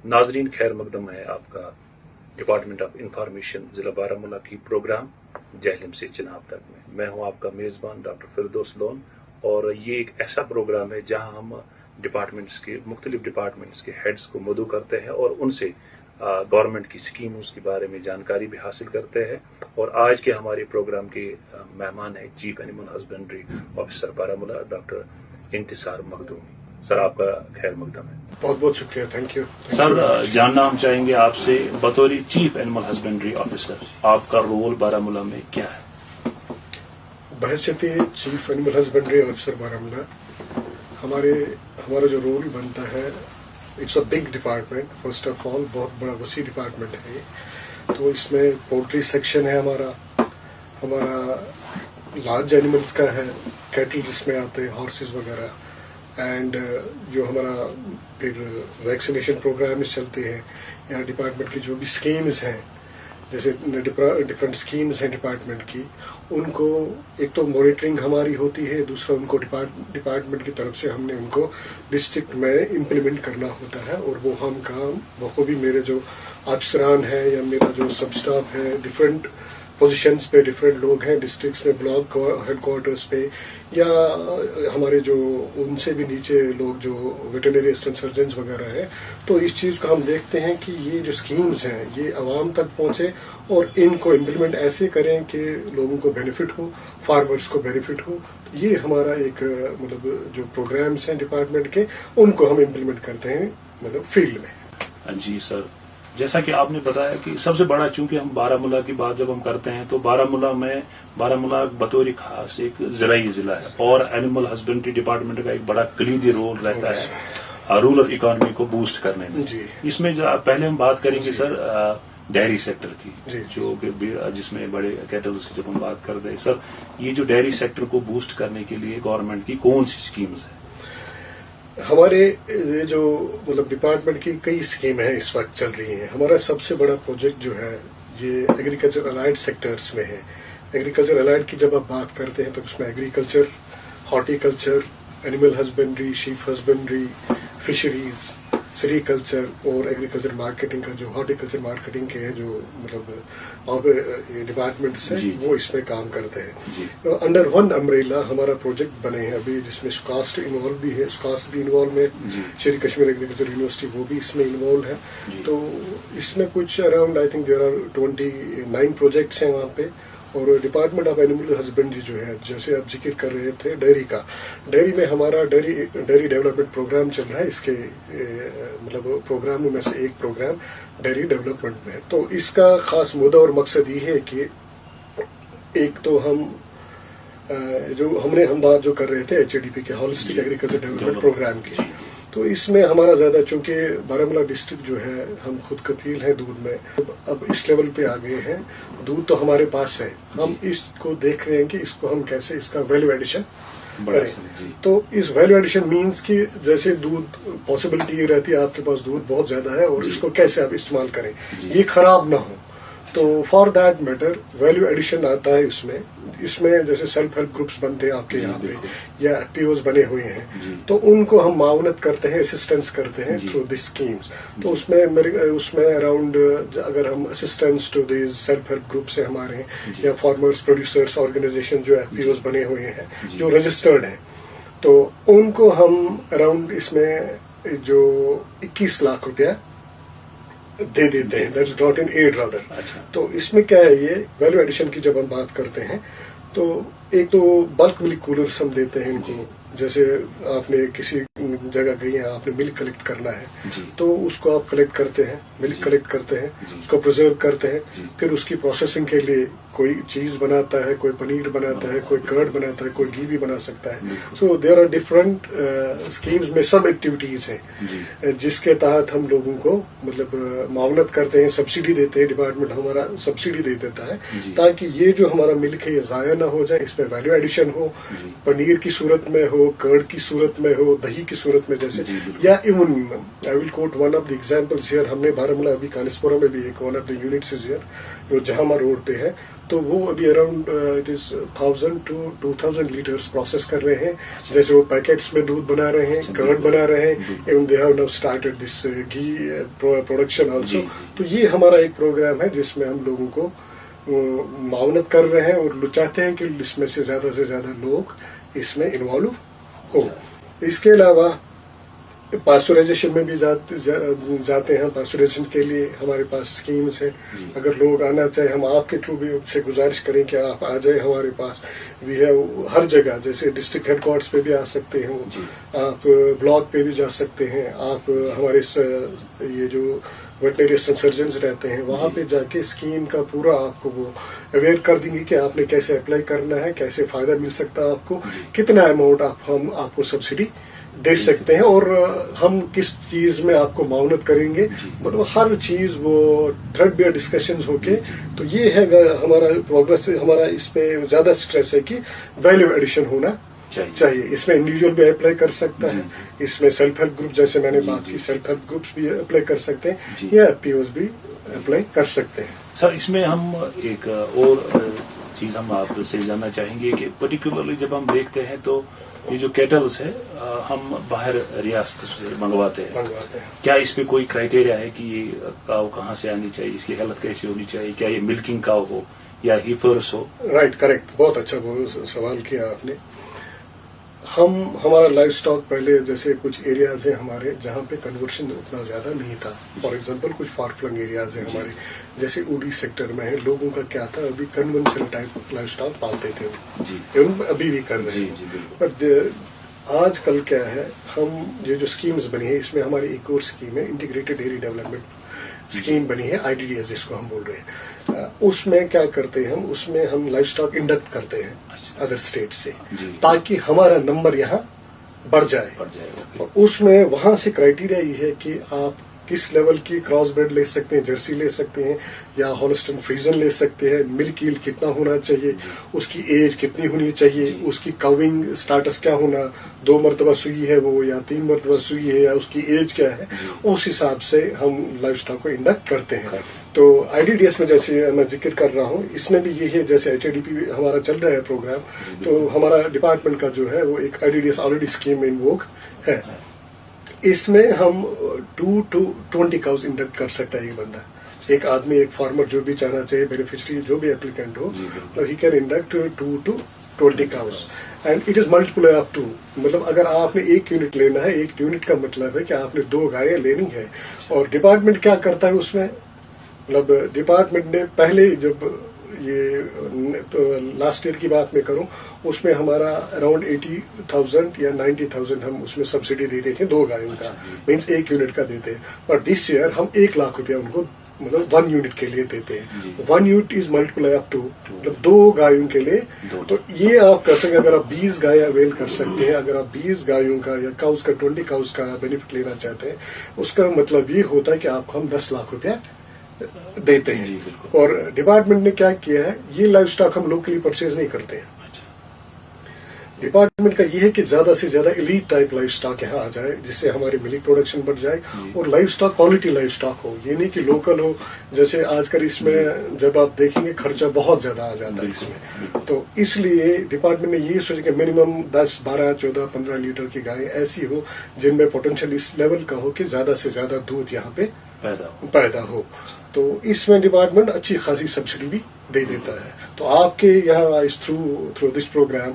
नाजरीन खैर मकदम है आपका डिपार्टमेंट ऑफ इंफॉर्मेशन ज़िला बारामूला की प्रोग्राम जहलम से चिनाब तक में। मैं हूं आपका मेज़बान डॉक्टर फिरदौस लोन, और ये एक ऐसा प्रोग्राम है जहां हम डिपार्टमेंट्स के मुख्तलिफ डिपार्टमेंट्स के हेड्स को मदऊ करते हैं और उनसे गवर्नमेंट की स्कीम्स के बारे में जानकारी भी हासिल करते हैं। और आज के हमारे प्रोग्राम के मेहमान हैं chief animal husbandry officer Baramulla doctor Intisar Makhdoomi. Sir आपका खैर मकदम है। बहुत बहुत शुक्रिया, थैंक यू। सर जानना हम चाहेंगे आपसे बतौर चीफ एनिमल हस्बेंड्री ऑफिसर आपका रोल बारामूला में क्या है? बहैसियत chief animal husbandry officer Baramulla हमारा जो रोल बनता है, it's a big department. First of all बहुत बड़ा वसी डिपार्टमेंट है ये। तो इसमें पोल्ट्री सेक्शन है, हमारा लार्ज एनिमल्स का है, कैटल जिसमें आते हैं, हॉर्सेस वगैरह, एंड जो हमारा फिर वैक्सीनेशन प्रोग्राम चलते हैं या डिपार्टमेंट की जो भी स्कीम्स हैं, जैसे डिफरेंट स्कीम्स हैं डिपार्टमेंट की, उनको एक तो मॉनिटरिंग हमारी होती है, दूसरा उनको डिपार्टमेंट की तरफ से हमने उनको डिस्ट्रिक्ट में इम्प्लीमेंट करना होता है। और वो हम काम बखूबी मेरे जो अफसरान हैं या मेरा जो सब स्टाफ है, डिफरेंट पोजीशंस पे डिफरेंट लोग हैं, डिस्ट्रिक्ट्स में ब्लॉक हेडक्वार्टर्स पे, या हमारे जो उनसे भी नीचे लोग जो वेटरनरी असिस्टेंट सर्जन्स वगैरह हैं। तो इस चीज़ को हम देखते हैं कि ये जो स्कीम्स हैं ये आवाम तक पहुंचे और इनको इम्प्लीमेंट ऐसे करें कि लोगों को बेनिफिट हो, फार्मर्स को बेनिफिट हो। ये हमारा एक मतलब जो प्रोग्राम्स हैं डिपार्टमेंट के, उनको हम इम्प्लीमेंट करते हैं मतलब फील्ड में। जी सर, जैसा कि आपने बताया कि सबसे बड़ा, चूंकि हम बारामूला की बात जब हम करते हैं तो बारामूला बतौर खास एक ज़राई जिला है और एनिमल हस्बेंड्री डिपार्टमेंट का एक बड़ा कलीदी रोल रहता है रूरल इकोनॉमी को बूस्ट करने में। इसमें पहले हम बात करेंगे सर डेयरी सेक्टर की, जो जिसमें बड़े कैटल्स की जब हम बात करते हैं सर, ये जो डेयरी सेक्टर को बूस्ट करने के लिए गवर्नमेंट की कौन सी स्कीम्स है? हमारे ये जो मतलब डिपार्टमेंट की कई स्कीम है इस वक्त चल रही हैं। हमारा सबसे बड़ा प्रोजेक्ट जो है ये एग्रीकल्चर अलाइड सेक्टर्स में है। एग्रीकल्चर अलाइड की जब आप बात करते हैं तो उसमें agriculture, horticulture, animal husbandry, sheep husbandry, fisheries, sericulture और एग्रीकल्चर मार्केटिंग का जो हॉर्टिकल्चर मार्केटिंग के हैं जो मतलब डिपार्टमेंट्स हैं वो इसमें काम करते हैं। अंडर वन अम्ब्रेला हमारा प्रोजेक्ट बने हैं अभी, जिसमें स्कास्ट इन्वॉल्व भी है, स्कास्ट भी इन्वॉल्व है, शेर कश्मीर एग्रीकल्चर यूनिवर्सिटी वो भी इसमें इन्वॉल्व है। तो इसमें कुछ around I think there are 29 projects हैं वहाँ पे। और डिपार्टमेंट ऑफ एनिमल हस्बेंड्री जो है, जैसे आप जिक्र कर रहे थे डेयरी का, डेयरी में हमारा डेयरी डेवलपमेंट प्रोग्राम चल रहा है। इसके मतलब प्रोग्रामों में से एक प्रोग्राम डेयरी डेवलपमेंट में है। तो इसका खास मुद्दा और मकसद ये है कि एक तो हम बात जो कर रहे थे HADP के होलिस्टिक एग्रीकल्चर डेवलपमेंट प्रोग्राम की, तो इसमें हमारा ज्यादा, चूंकि बारामूला डिस्ट्रिक्ट जो है हम खुद कफील हैं दूध में, अब इस लेवल पे आ गए हैं, दूध तो हमारे पास है, हम इसको देख रहे हैं कि इसको हम कैसे इसका वैल्यू एडिशन करें। तो इस वैल्यू एडिशन मीन्स कि जैसे दूध पॉसिबिलिटी ये रहती है आपके पास दूध बहुत ज्यादा है और इसको कैसे आप इस्तेमाल करें, ये खराब ना हो। तो for that matter value addition आता है इसमें जैसे सेल्फ हेल्प ग्रुप्स बनते हैं आपके यहाँ पे या FPOs बने हुए हैं, तो उनको हम मावनत करते हैं, असिस्टेंस करते हैं थ्रू दिस स्कीम्स। तो उसमें अराउंड अगर हम assistance to this self help groups हैं हमारे, या फार्मर्स प्रोड्यूसर्स ऑर्गेनाइजेशन जो FPOs बने हुए हैं जो रजिस्टर्ड हैं, तो उनको हम अराउंड इसमें जो 21 लाख रुपया दे देते हैं। That's not in aid rather. तो इसमें क्या है, ये वैल्यू एडिशन की जब हम बात करते हैं तो एक तो बल्क मिल्क कूलर्स हम देते हैं इनको। जैसे आपने किसी जगह गई है, आपने मिल्क कलेक्ट करना है, तो उसको आप कलेक्ट करते हैं, मिल्क कलेक्ट करते हैं, उसको प्रिजर्व करते हैं, फिर उसकी प्रोसेसिंग के लिए कोई चीज बनाता है, कोई पनीर बनाता है, कोई कर्ड बनाता है, कोई घी भी बना सकता है। So there are different schemes में सब एक्टिविटीज हैं जिसके तहत हम लोगों को मतलब मावनत करते हैं, सब्सिडी देते हैं। डिपार्टमेंट हमारा सब्सिडी दे देता है ताकि ये जो हमारा मिल्क है ये जाया ना हो जाए, इसमें वैल्यू एडिशन हो, पनीर की सूरत में हो, कर्ड की सूरत में हो, दही की सूरत में जैसे, या even I will quote one of the examples here. हमने बारामूला अभी कानिस्पोरा में भी एक one of the units is here जो जहामा रोड पे है, तो वो अभी around it is 1000 to 2000 litres process कर रहे हैं. जैसे वो पैकेट्स में दूध बना रहे हैं, कर्ड बना रहे हैं, एवं they have now started this ghee production also. तो ये हमारा एक प्रोग्राम है जिसमें हम लोगों को मावनत कर रहे हैं और चाहते हैं कि इसमें से ज्यादा लोग इसमें इन्वॉल्व हो. इसके अलावा पास्चराइजेशन में भी जाते हैं. पास्चराइजेशन के लिए हमारे पास स्कीम्स हैं. अगर लोग आना चाहे, हम आपके थ्रू भी उनसे गुजारिश करें कि आप आ जाए हमारे पास. वी हैव हर जगह, जैसे डिस्ट्रिक्ट हेडक्वार्टर्स पे भी आ सकते हैं, आप ब्लॉक पे भी जा सकते हैं, आप हमारे ये जो वेटनरी असिस्टेंट सर्जन्स रहते हैं वहां पे जाके स्कीम का पूरा आपको वो अवेयर कर देंगे कि आपने कैसे अप्लाई करना है, कैसे फायदा मिल सकता है आपको, कितना अमाउंट हम आपको सब्सिडी दे सकते हैं और हम किस चीज में आपको मावनत करेंगे. मतलब हर चीज वो थ्रेड बेयर डिस्कशंस होके. तो ये है हमारा प्रोग्रेस. हमारा इस पे ज्यादा स्ट्रेस है कि वैल्यू एडिशन होना चाहिए. इसमें इंडिविजुअल भी अप्लाई कर सकता है, इसमें सेल्फ हेल्प ग्रुप, जैसे मैंने बात की, सेल्फ हेल्प ग्रुप्स भी अप्लाई कर सकते हैं, या एफपीओज भी अप्लाई कर सकते हैं. सर, इसमें हम एक और चीज हम आपसे जानना चाहेंगे कि पर्टिकुलरली जब हम देखते हैं तो ये जो कैटल्स है हम बाहर रियासत से मंगवाते हैं. क्या इस पे कोई क्राइटेरिया है कि ये काव कहाँ से आनी चाहिए, इसकी हालत कैसी होनी चाहिए, क्या ये मिल्किंग काव हो या हीफर्स हो? राइट, करेक्ट, बहुत अच्छा सवाल किया आपने. हमारा लाइफ स्टॉक पहले, जैसे कुछ एरियाज हैं हमारे जहाँ पे कन्वर्शन उतना ज्यादा नहीं था. फॉर एग्जांपल कुछ फार फ्लंग एरियाज हैं हमारे, जैसे उडी सेक्टर में है. लोगों का क्या था, अभी कन्वेंशनल टाइप लाइफ स्टॉक पालते थे एवं अभी भी कर रहे हैं. बट आजकल क्या है, हम ये जो स्कीम्स बनी है, इसमें हमारी एक और स्कीम है, इंटीग्रेटेड डेयरी डेवलपमेंट स्कीम बनी है, IDDS जिसको हम बोल रहे हैं. उसमें क्या करते हैं उसमें हम लाइफ स्टॉक इंडक्ट करते हैं अदर स्टेट से, ताकि हमारा नंबर यहाँ बढ़ जाए. और उसमें वहां से क्राइटेरिया ये है कि आप किस लेवल की क्रॉस ब्रेड ले सकते हैं, जर्सी ले सकते हैं या हॉलस्टन फ्रीजन ले सकते हैं, मिल्क यील्ड कितना होना चाहिए, उसकी एज कितनी होनी चाहिए, उसकी कविंग स्टाटस क्या होना, 2 मरतबा सुई है वो या 3 मरतबा सुई है, या उसकी एज क्या है, उस हिसाब से हम लाइफ स्टॉक को इंडक्ट करते हैं. तो IDDS में जैसे मैं जिक्र कर रहा हूँ, इसमें भी यही है. जैसे HADP हमारा चल रहा है प्रोग्राम, तो हमारा डिपार्टमेंट का जो है वो एक IDDS ऑलरेडी स्कीम में इन्वोक है. इसमें हम 2 to 20 काउज इंडक्ट कर सकता है एक बंदा, एक आदमी, एक फार्मर, जो भी चाहना चाहिए, बेनिफिशियरी जो भी एप्लीकेंट हो, he can induct 2 to 20 cows and it is multiply up to. मतलब अगर आपने 1 यूनिट लेना है, 1 यूनिट का मतलब है कि आपने 2 गायें लेनी है. और डिपार्टमेंट क्या करता है उसमें, मतलब डिपार्टमेंट ने पहले, जब ये तो लास्ट ईयर की बात मैं करूं, उसमें हमारा अराउंड 80,000 या 90,000 हम उसमें सब्सिडी देते थे 2 गायों का, मीन्स 1 यूनिट का देते हैं. और दिस ईयर हम 1 लाख रुपया उनको मतलब 1 यूनिट के लिए देते हैं. 1 unit is multiply up to, मतलब 2 गायों के लिए. तो ये आप कर सकते हैं. अगर आप 20 गाय अवेल कर सकते हैं, अगर आप 20 गायों का या काउस का 20 काउस का बेनिफिट लेना चाहते हैं, उसका मतलब ये होता है कि आपको हम 10 लाख रुपया देते हैं. और डिपार्टमेंट ने क्या किया है, ये लाइफ स्टॉक हम लोकली परचेज नहीं करते हैं. डिपार्टमेंट का ये है कि ज्यादा से ज्यादा एलीट टाइप लाइफ स्टॉक यहाँ आ जाए, जिससे हमारी मिल्क प्रोडक्शन बढ़ जाए और life stock quality life stock हो. ये नहीं कि लोकल हो. जैसे आजकल इसमें जब आप देखेंगे खर्चा बहुत ज्यादा आ जाता है इसमें. तो इसलिए डिपार्टमेंट ने ये सोचा कि मिनिमम 10, 12, 14, 15 लीटर की गायें ऐसी हो जिनमें पोटेंशियल इस लेवल का हो कि ज्यादा से ज्यादा दूध यहाँ पे पैदा हो. तो इसमें डिपार्टमेंट अच्छी खासी सब्सिडी भी दे देता है. तो आपके यहाँ इस थ्रू दिस प्रोग्राम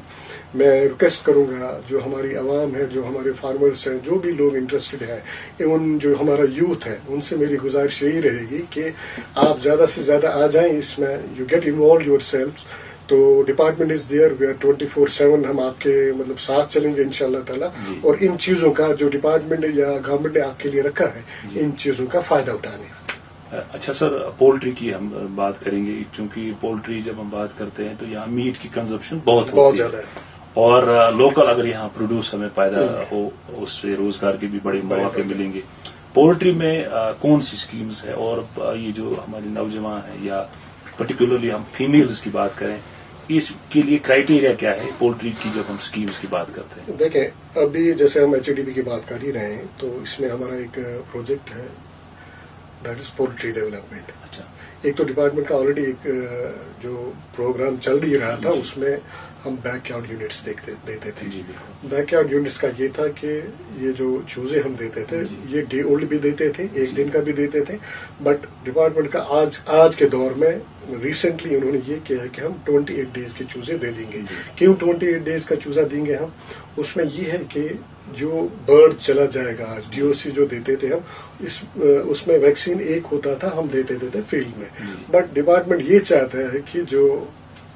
मैं रिक्वेस्ट करूंगा, जो हमारी आवाम है, जो हमारे फार्मर्स हैं, जो भी लोग इंटरेस्टेड हैं, एवं जो हमारा यूथ है, उनसे मेरी गुजारिश यही रहेगी कि आप ज्यादा से ज्यादा आ जाएं इसमें, you get involve yourself. तो department is there, we are 24/7 हम आपके मतलब साथ चलेंगे इंशाल्लाह ताला. और इन चीजों का जो डिपार्टमेंट या गवर्नमेंट ने आपके लिए रखा है, इन चीजों का फायदा उठाने. अच्छा सर, पोल्ट्री की हम बात करेंगे, क्योंकि पोल्ट्री जब हम बात करते हैं तो यहाँ मीट की कंजप्शन बहुत ज्यादा है. और लोकल अगर यहाँ प्रोड्यूस हमें पैदा हो, उससे रोजगार के भी बड़े मौके मिलेंगे. पोल्ट्री में कौन सी स्कीम्स है, और ये जो हमारे नौजवान हैं या पर्टिकुलरली हम फीमेल्स की बात करें, اس کے لیے کرائٹیریا کیا ہے پولٹری کی جب ہم اسکیمز کی بات کرتے ہیں؟ دیکھیں ابھی جیسے ہم HADP کی بات کر ہی رہے ہیں تو اس میں ہمارا ایک پروجیکٹ ہے دیٹ از پولٹری ڈیولپمنٹ. اچھا. ایک تو ڈپارٹمنٹ کا آلریڈی ایک جو پروگرام چل بھی رہا تھا اس میں ہم بیک یارڈ یونٹس دیتے تھے. بیک یارڈ یونٹس کا یہ تھا کہ یہ جو چوزے ہم دیتے تھے یہ ڈے اولڈ بھی دیتے تھے, ایک دن کا بھی دیتے تھے, بٹ ڈپارٹمنٹ کا آج کے دور میں ریسنٹلی انہوں نے یہ کیا ہے کہ ہم 28 ڈیز کے چوزے دے دیں گے. کیوں 28 ڈیز کا چوزا دیں گے ہم؟ اس میں یہ ہے کہ جو برڈ چلا جائے گا آج DOC جو دیتے تھے ہم اس میں ویکسین ایک ہوتا تھا, ہم دیتے تھے فیلڈ میں, بٹ ڈپارٹمنٹ یہ چاہتا ہے کہ جو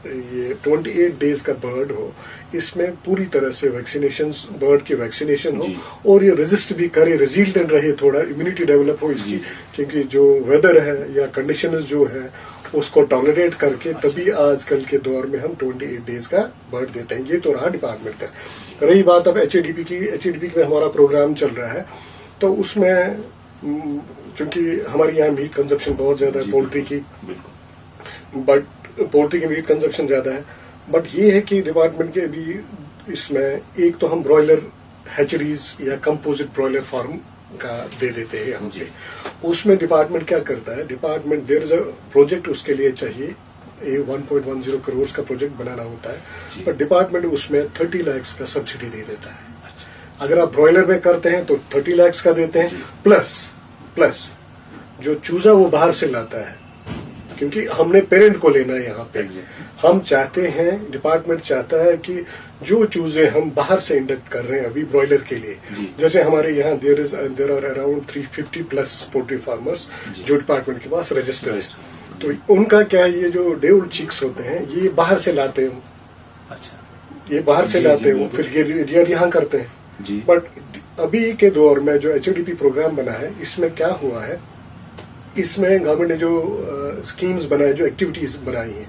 یہ 28 ڈیز کا برڈ ہو اس میں پوری طرح سے ویکسینیشن برڈ کی ویکسینیشن ہو اور یہ ریزسٹ بھی کرے, ریزیلٹنٹ رہے, تھوڑا امیونٹی ڈیولپ ہو اس کی, کیونکہ جو ویدر ہے یا کنڈیشنز جو ہے اس کو ٹالریٹ کر کے تبھی آج کل کے دور میں ہم 28 ڈیز کا برڈ دیتے ہیں. یہ تو رہا ڈپارٹمنٹ کا. رہی بات اب HADP کی, HADP میں ہمارا پروگرام چل رہا ہے تو اس میں چونکہ ہمارے یہاں میٹ کنزپشن بہت زیادہ ہے پولٹری کی, بٹ پولٹری کی میٹ کنزپشن زیادہ ہے, بٹ یہ ہے کہ ڈپارٹمنٹ کے بھی اس میں ایک تو ہم برائلر ہیچریز یا کمپوزٹ برائلر فارم کا دے دیتے ہیں ہم پہ. اس میں ڈپارٹمنٹ کیا کرتا ہے, department there is a project اس کے لیے چاہیے 1.10 کروڑ کا پروجیکٹ بنانا ہوتا ہے, پر ڈپارٹمنٹ اس میں 30 لاکھ کا سبسڈی دے دیتا ہے. اگر آپ برائلر میں کرتے ہیں تو 30 لاکھ کا دیتے ہیں, پلس جو چوزا وہ باہر سے لاتا ہے, کیونکہ ہم نے پیرنٹ کو لینا ہے یہاں پہ. ہم چاہتے ہیں, ڈپارٹمنٹ چاہتا ہے کہ جو چوزے ہم باہر سے انڈکٹ کر رہے ہیں ابھی برائلر کے لیے, جیسے ہمارے یہاں there are around 350 plus poultry farmers جو ڈپارٹمنٹ کے پاس رجسٹر ہے, تو ان کا کیا یہ جو ڈے اولڈ چیکس ہوتے ہیں یہ باہر سے لاتے ہوں, یہ باہر سے لاتے ہوں, پھر یہ ریئر یہاں کرتے ہیں. بٹ ابھی کے دور میں جو HADP پروگرام بنا ہے اس میں کیا ہوا ہے, اس میں گورنمنٹ نے جو اسکیمز بنائے, جو ایکٹیویٹیز بنائی ہیں,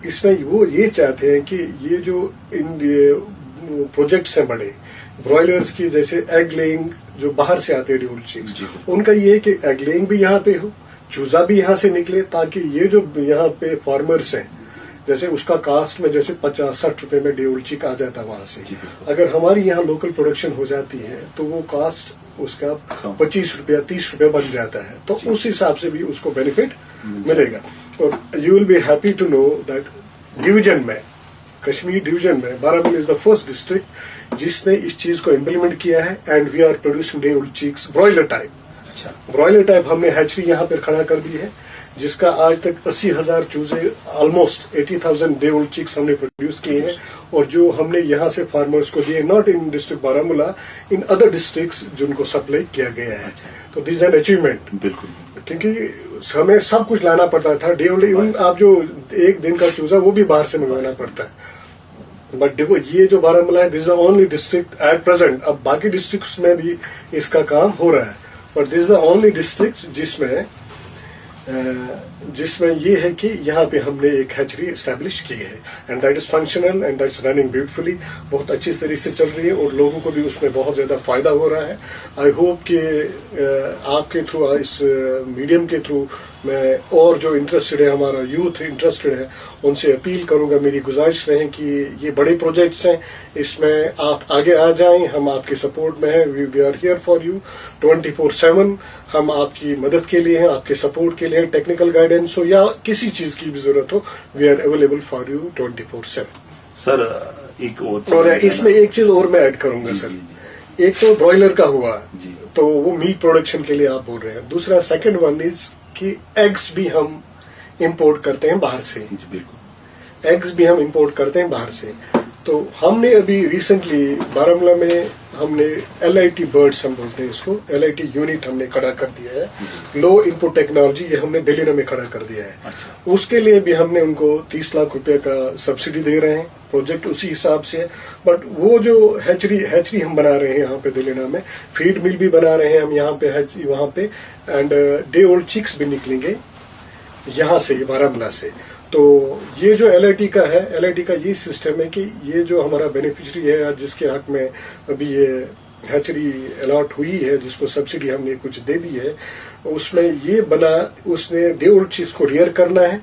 اس میں وہ یہ چاہتے ہیں کہ یہ جو ان پروجیکٹس ہیں بڑے برائلرز کی, جیسے ایگ لیئنگ جو باہر سے آتے ہیں ڈے اولڈ چیکس, ان کا یہ ہے کہ ایگ لیئنگ بھی یہاں پہ ہو, چوزا بھی یہاں سے نکلے, تاکہ یہ جو یہاں پہ فارمرز ہیں جیسے اس کا کاسٹ میں جیسے 50-60 روپے میں ڈے اولڈ چیک آ جاتا ہے وہاں سے, اگر ہماری یہاں لوکل پروڈکشن ہو جاتی ہے تو وہ کاسٹ اس کا 25 روپیہ 30 روپے بن جاتا ہے, تو اس حساب سے بھی اس کو بینیفٹ ملے گا. اور you will be happy to know that division میں, کشمیر ڈویژن میں Baramulla is the first district جس نے اس چیز کو امپلیمنٹ کیا ہے, and we are producing day old chicks broiler type. ہم نے ہیچری یہاں پر کھڑا کر دی ہے جس کا آج تک 80,000 چوزے, آلموسٹ 80,000 ڈے اولڈ چیکس ہم نے پروڈیوس کیے ہیں, اور جو ہم نے یہاں سے فارمرز کو دیے, not in district Baramulla, in other districts جن کو سپلائی کیا گیا ہے. تو دس از این اچیومنٹ, بالکل, کیونکہ ہمیں سب کچھ لانا پڑتا تھا ڈے اولڈ, ایون آپ جو ایک دن کا چوزا وہ بھی باہر سے منگوانا پڑتا ہے. بٹ دیکھو یہ جو بارامولہ ہے, this is the only district at present, اب باقی ڈسٹرکٹس میں بھی اس کا کام ہو رہا ہے, but this is the only district جس میں یہ ہے کہ یہاں پہ ہم نے ایک ہیچری اسٹیبلش کی ہے, and that is functional and that is running beautifully, بہت اچھی طریقے سے چل رہی ہے اور لوگوں کو بھی اس میں بہت زیادہ فائدہ ہو رہا ہے. آئی ہوپ کہ آپ کے تھرو, اس میڈیم کے تھرو میں اور جو انٹرسٹڈ ہے, ہمارا یوتھ انٹرسٹڈ ہے, ان سے اپیل کروں گا, میری گزارش رہے کہ یہ بڑے پروجیکٹس ہیں, اس میں آپ آگے آ جائیں, ہم آپ کے سپورٹ میں ہیں, we are here for you 24/7. ہم آپ کی مدد کے لیے ہیں, آپ کے سپورٹ کے لیے, ٹیکنیکل گائیڈنس ہو یا کسی چیز کی بھی ضرورت ہو, we are available for you 24/7. Sir ایک اور اس میں ایک چیز اور میں ایڈ کروں گا سر, ایک تو برائلر کا ہوا تو وہ میٹ پروڈکشن کے لیے آپ بول رہے ہیں, دوسرا سیکنڈ ون از کہ ایگز بھی ہم امپورٹ کرتے ہیں باہر سے, ایگز بھی ہم امپورٹ کرتے ہیں باہر سے. تو ہم نے ابھی ریسنٹلی بارامولہ میں ہم نے LIT برڈس ہم بولتے ہیں اس کو, LIT یونٹ ہم نے کھڑا کر دیا ہے, لو ان پٹ ٹیکنالوجی, یہ ہم نے دلی میں کھڑا کر دیا ہے. اس کے لیے بھی ہم نے ان کو 30 لاکھ روپے کا سبسڈی دے رہے ہیں, پروجیکٹ اسی حساب سے ہے. بٹ وہ جو ہیچری ہم بنا رہے ہیں یہاں پہ دلینا میں, فیڈ مل بھی بنا رہے ہیں ہم یہاں پہ, وہاں پہ, اینڈ ڈے اولڈ چکس بھی نکلیں گے یہاں سے, بارامولہ سے. تو یہ جو LIT کا ہے, LIT کا یہ سسٹم ہے کہ یہ جو ہمارا بینیفیشری ہے جس کے حق میں ابھی یہ ہیچری الاٹ ہوئی ہے, جس کو سبسڈی ہم نے کچھ دے دی ہے, اس میں یہ بنا, اس نے ڈے اولڈ چیز کو ریئر کرنا ہے,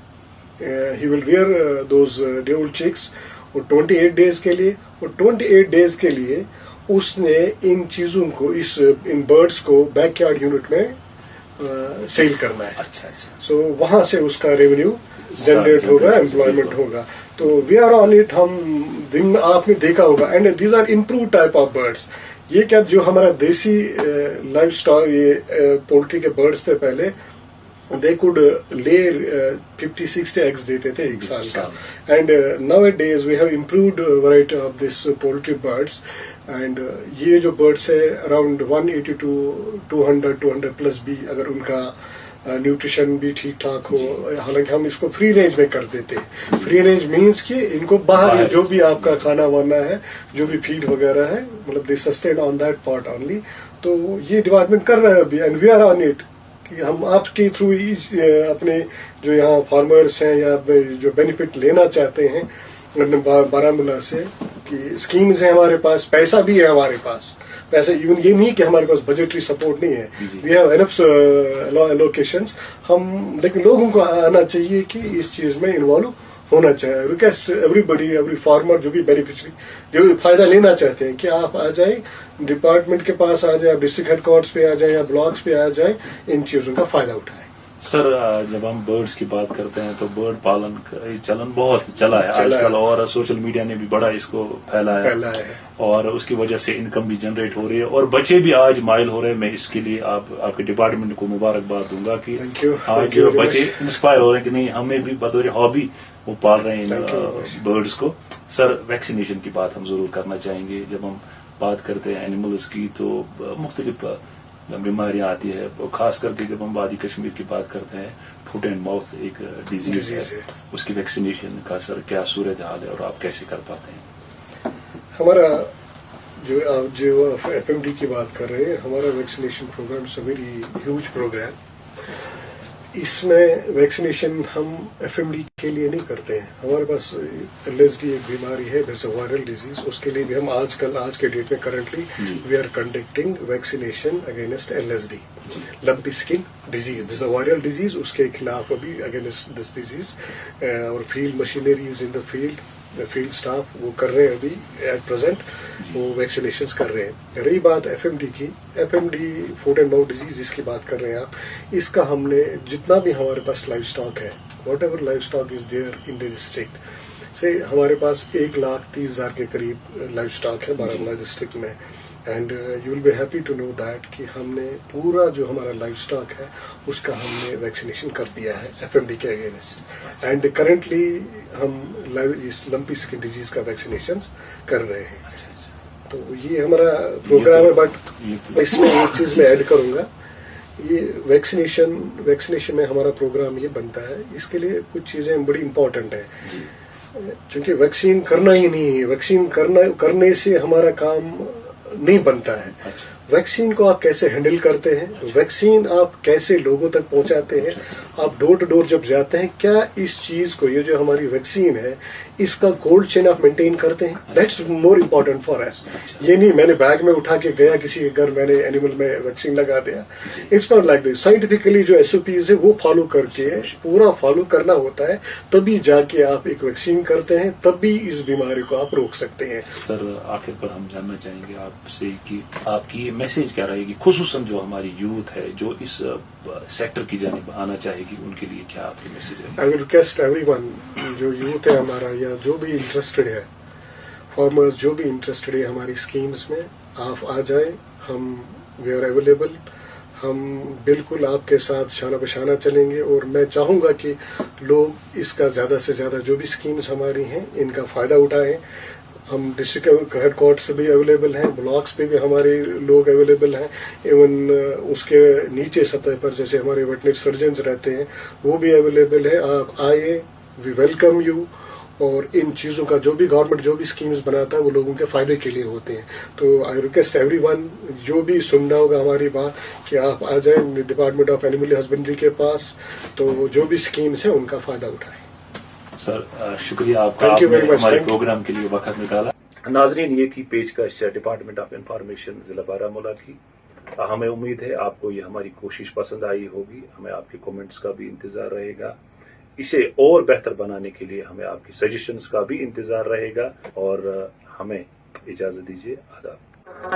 he will wear those devil chicks और 28 डेज के लिए, और 28 डेज के लिए उसने इन चीजों को, इन बर्ड्स को बैकयार्ड यूनिट में सेल करना है. अच्छा अच्छा. सो वहां से उसका रेवेन्यू जनरेट होगा, एम्प्लॉयमेंट होगा. तो वी आर ऑन इट. हम दिन में आपने देखा होगा, and these are improve type of birds. ये क्या जो हमारा देसी लाइव स्टॉक, ये पोल्ट्री के बर्ड्स थे पहले, they could lay 50-60 eggs देते थे एक साल का. And nowadays we have improved variety of this poultry birds. And ये जो birds है around 180 to 200 plus भी, अगर उनका न्यूट्रिशन भी ठीक ठाक हो, हालांकि हम इसको फ्री रेंज में कर देते हैं. फ्री रेंज मीन्स कि इनको बाहर जो भी आपका खाना वाना है, जो भी फीड वगैरह है, मतलब they sustain on that part only. तो ये डिपार्टमेंट कर रहा है अभी, and we are on it. हम आपके थ्रू अपने जो यहाँ फार्मर्स हैं या जो बेनिफिट लेना चाहते हैं बारामूला से, कि स्कीम्स हैं हमारे पास, पैसा भी है हमारे पास. पैसा इवन ये नहीं कि हमारे पास बजटरी सपोर्ट नहीं है, वी हैव एनफ एलोकेशंस. हम लेकिन लोगों को आना चाहिए कि इस चीज में इन्वॉल्व होना चाहिए. रिक्वेस्ट एवरीबडी, एवरी फार्मर जो भी बेनिफिशरी जो भी फायदा लेना चाहते हैं, कि आप आ जाएं डिपार्टमेंट के पास, आ जाए डिस्ट्रिक्ट हेडक्वार्टर्स पे आ जाए या ब्लॉक्स पे आ जाए, इन चीजों का फायदा उठाएं. सर, जब हम बर्ड्स की बात करते हैं तो बर्ड पालन का चलन बहुत चला है आजकल, और सोशल मीडिया ने भी बड़ा इसको फैलाया है, और उसकी वजह से इनकम भी जनरेट हो रही है, और बच्चे भी आज माइल हो रहे हैं. मैं इसके लिए आपके डिपार्टमेंट को मुबारकबाद दूंगा कि आज बच्चे इंस्पायर हो रहे हैं कि नहीं, हमें भी बतौर हॉबी वो पाल रहे हैं इन बर्ड्स को. सर, वैक्सीनेशन की बात हम जरूर करना चाहेंगे. जब हम बात करते हैं एनिमल्स की तो मुख्तलिफ बीमारियां आती है, खास करके जब हम वादी कश्मीर की बात करते हैं, फुट एंड माउथ एक डिजीज है, उसकी वैक्सीनेशन का सर क्या सूरत हाल है और आप कैसे कर पाते हैं? हमारा जो एफएमडी की बात कर रहे हैं, हमारा vaccination programme is a very huge programme. इसमें वैक्सीनेशन हम एफएमडी के लिए नहीं करते हैं. हमारे पास एलएसडी एक बीमारी है, दैट्स अ वायरल डिजीज. उसके लिए भी हम आज के डेट में currently we are conducting vaccination against LSD, lumpy skin disease. This a viral disease. उसके खिलाफ अभी अगेंस्ट दिस डिजीज और field machineries in the field staff वो कर रहे हैं अभी एट प्रेजेंट, वो वैक्सीनेशंस कर रहे हैं. रही बात एफएमडी की, FMD foot and mouth disease जिसकी बात कर रहे हैं आप, इसका हमने जितना भी हमारे पास लाइव स्टॉक है, whatever livestock is there in the district से, हमारे पास 1,30,000 के करीब लाइव स्टॉक है बारामूला डिस्ट्रिक्ट में. And you will be happy to know that कि हमने पूरा जो हमारा लाइव स्टॉक है उसका हमने वैक्सीनेशन कर दिया है एफएमडी के अगेंस्ट. एंड करंटली हम इस लंपी स्किन डिजीज का वैक्सीनेशन कर रहे हैं. तो ये हमारा प्रोग्राम है. बट इसमें एक चीज मैं ऐड करूंगा, ये वैक्सीनेशन में हमारा प्रोग्राम ये बनता है, इसके लिए कुछ चीजें बड़ी इंपॉर्टेंट है. क्योंकि वैक्सीन करना ही नहीं है, वैक्सीन करने से हमारा काम नहीं बनता है. वैक्सीन को आप कैसे हैंडल करते हैं, वैक्सीन आप कैसे लोगों तक पहुंचाते हैं, आप डोर टू डोर जब जाते हैं, क्या इस चीज को, ये जो हमारी वैक्सीन है, इसका कोल्ड चेन आप मेंटेन करते हैं. That's more important for us. ये नहीं मैंने बैग में उठा के गया किसी के घर, मैंने एनिमल में वैक्सीन लगा दिया. It's not like this. Scientifically जो एसओपीज है वो फॉलो करके पूरा फॉलो करना होता है, तभी जाके आप एक वैक्सीन करते हैं, तभी इस बीमारी को आप रोक सकते हैं. सर, आखिर पर हम जानना चाहेंगे आपसे कि आपकी मैसेज क्या रहेगी, खुसूसन जो हमारी यूथ है जो इस सेक्टर की जानिब आना चाहेगी, उनके लिए क्या आपकी मैसेज है? आई विल रिक्वेस्ट एवरीवन, जो यूथ है हमारा या जो भी इंटरेस्टेड है, फार्मर्स जो भी इंटरेस्टेड है हमारी स्कीम्स में, आप आ जाएं. हम वी आर अवेलेबल. हम बिल्कुल आपके साथ शाना बशाना चलेंगे, और मैं चाहूंगा कि लोग इसका ज्यादा से ज्यादा जो भी स्कीम्स हमारी हैं इनका फायदा उठाएं. हम डिस्ट्रिक्ट हेडक्वार्टर से भी अवेलेबल हैं, ब्लॉक्स पे भी हमारे लोग अवेलेबल हैं. इवन उसके नीचे सतह पर जैसे हमारे वेटनरी सर्जन्स रहते हैं वो भी अवेलेबल है. आप आइए, वी वेलकम यू. और इन चीजों का जो भी गवर्नमेंट जो भी स्कीम्स बनाता है वो लोगों के फायदे के लिए होते हैं. तो आई रिक्वेस्ट एवरीवन, जो भी सुनना होगा हमारी बात, कि आप आ जाएं डिपार्टमेंट ऑफ एनिमल हस्बेंड्री के पास, तो जो भी स्कीम्स हैं उनका फायदा उठाएं. सर, शुक्रिया आपका, आपने हमारे प्रोग्राम के लिए वक्त निकाला. नाजरीन, ये थी पेशकश डिपार्टमेंट ऑफ इंफॉर्मेशन जिला बारामूला की. हमें उम्मीद है आपको ये हमारी कोशिश पसंद आई होगी. हमें आपके कमेंट्स का भी इंतजार रहेगा. اسے اور بہتر بنانے کے لیے ہمیں آپ کی سجیشنز کا بھی انتظار رہے گا، اور ہمیں اجازت دیجیے، آداب۔